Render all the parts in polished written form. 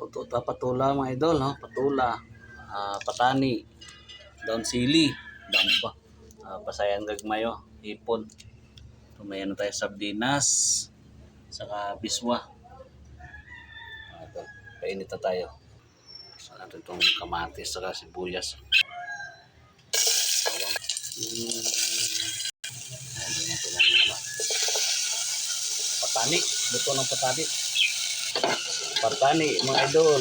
Luto ta patula mga idol, no? Patula, patani, daon sili, damo pa. Pasayan gagmayo, hipon. Tumayan na tayo sardinas, saka biswa. Ito, painit na tayo. Sa natin itong kamatis, saka sibuyas. Bawang. Ayan natin ang patani, luto ng patani. Patani, mga idol.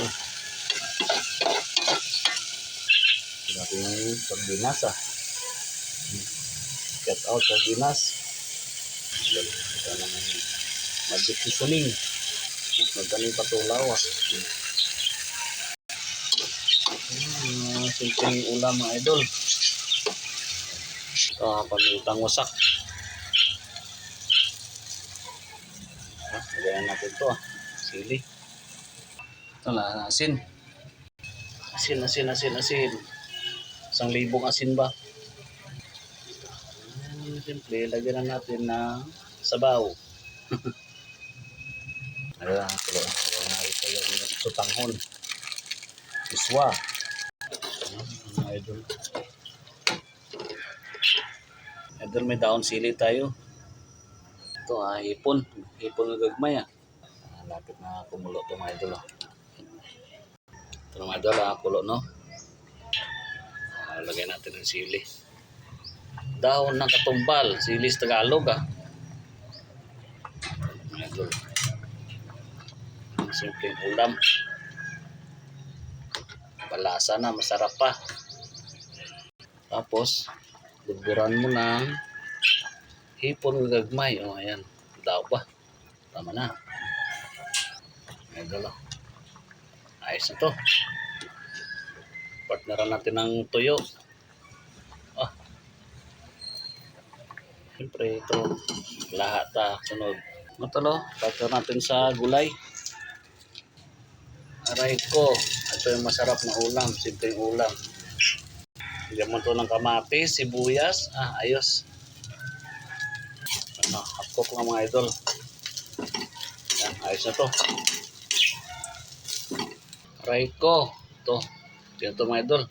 Natin yung sardinas, Cut out sardinas. Ito naman magic seasoning. Magaling patulaw, simpleng ulam mga idol. Ito, pamintang wasak. Lagayan natin ito, sili. Ito na, asin. Asin. 1,000 asin ba? Simple, lagyan na natin ng sabaw. Ayan, ito yung sutanghon. Iswa. Idol. Idol, may daon sili tayo. Ito, hipon. Hipon na gagmay, lapit na kumulo ito mga idol. Ito mga idol, kulo, no? Lagay natin ng sili. Dahon ng katumbal, silis Tagalog, mga idol. Simpleng ulam. Palasa na, masarap pa. Tapos, buburan mo ng hipon na gagmay. Ayan, daw ba? Tama na. Mga idol, ayos na to. Partneran natin ng tuyo. Siyempre ito, lahat sunod. Ito partner natin sa gulay. Aray ko, ito yung masarap na ulam, simpleng ulam. Bigyan mo ito ng kamatis, sibuyas, ayos. Hapkok lang mga idol. Yan, ayos na to. Aray ko, ito mga idol.